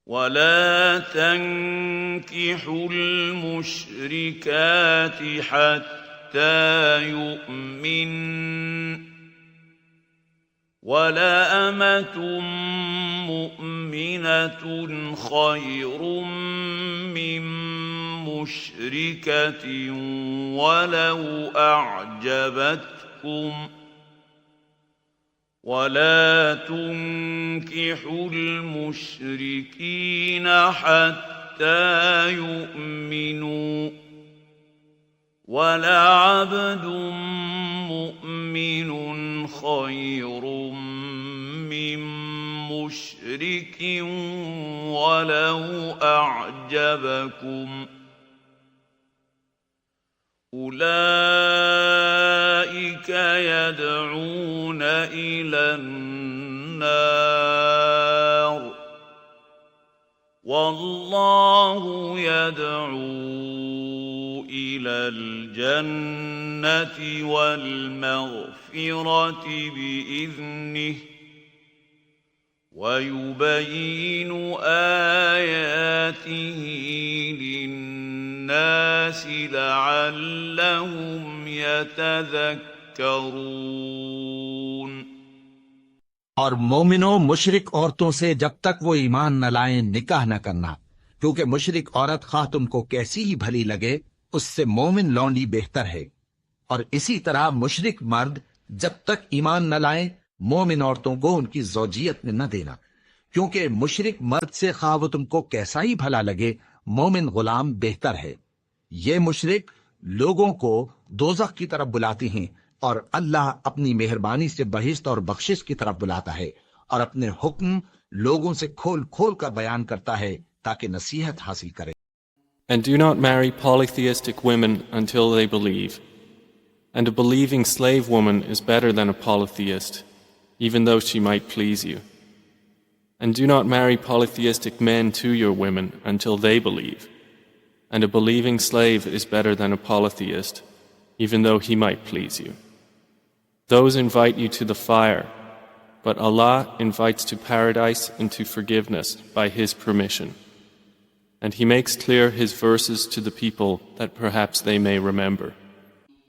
ولا تنكحوا المشركات حتى يؤمن ولأمة مؤمنة خير من مشركة ولو أعجبتكم ولا تنكحوا المشركين حتى يؤمنوا ولعبد مؤمن خير من مشرك ولو أعجبكم أولئك يدعون إلى النار والله يدعو إلى الجنة والمغفرة بإذنه ويبين آياته للناس لعلهم يتذكرون और मोमिनो मुशरिक औरतों से जब तक वो ईमान न लाएं निकाह न करना, क्योंकि मुशरिक औरत खा तुमको कैसी ही भली लगे उससे मोमिन लौंडी बेहतर है। और इसी तरह मुशरिक मर्द जब तक ईमान न लाएं मोमिन औरतों को उनकी ज़ौजियत में न देना, क्योंकि मुशरिक मर्द से खा वो तुमको कैसा ही भला लगे मोमिन गुलाम बेहतर है। ये मुशरिक लोगों को दोज़ख की तरफ बुलाती हैं और अल्लाह अपनी मेहरबानी से बहिश्त और बख्शिश की तरफ बुलाता है और अपने हुक्म लोगों से खोल खोल कर बयान करता है ताकि नसीहत हासिल करें। And do not marry polytheistic women until they believe. And a believing slave woman is better than a polytheist, even though she might please you. And do not marry polytheistic men to your women until they believe. And a believing slave is better than a polytheist, even though he might please you. Those invite you to the fire, but Allah invites to paradise and to forgiveness by His permission. And He makes clear His verses to the people that perhaps they may remember.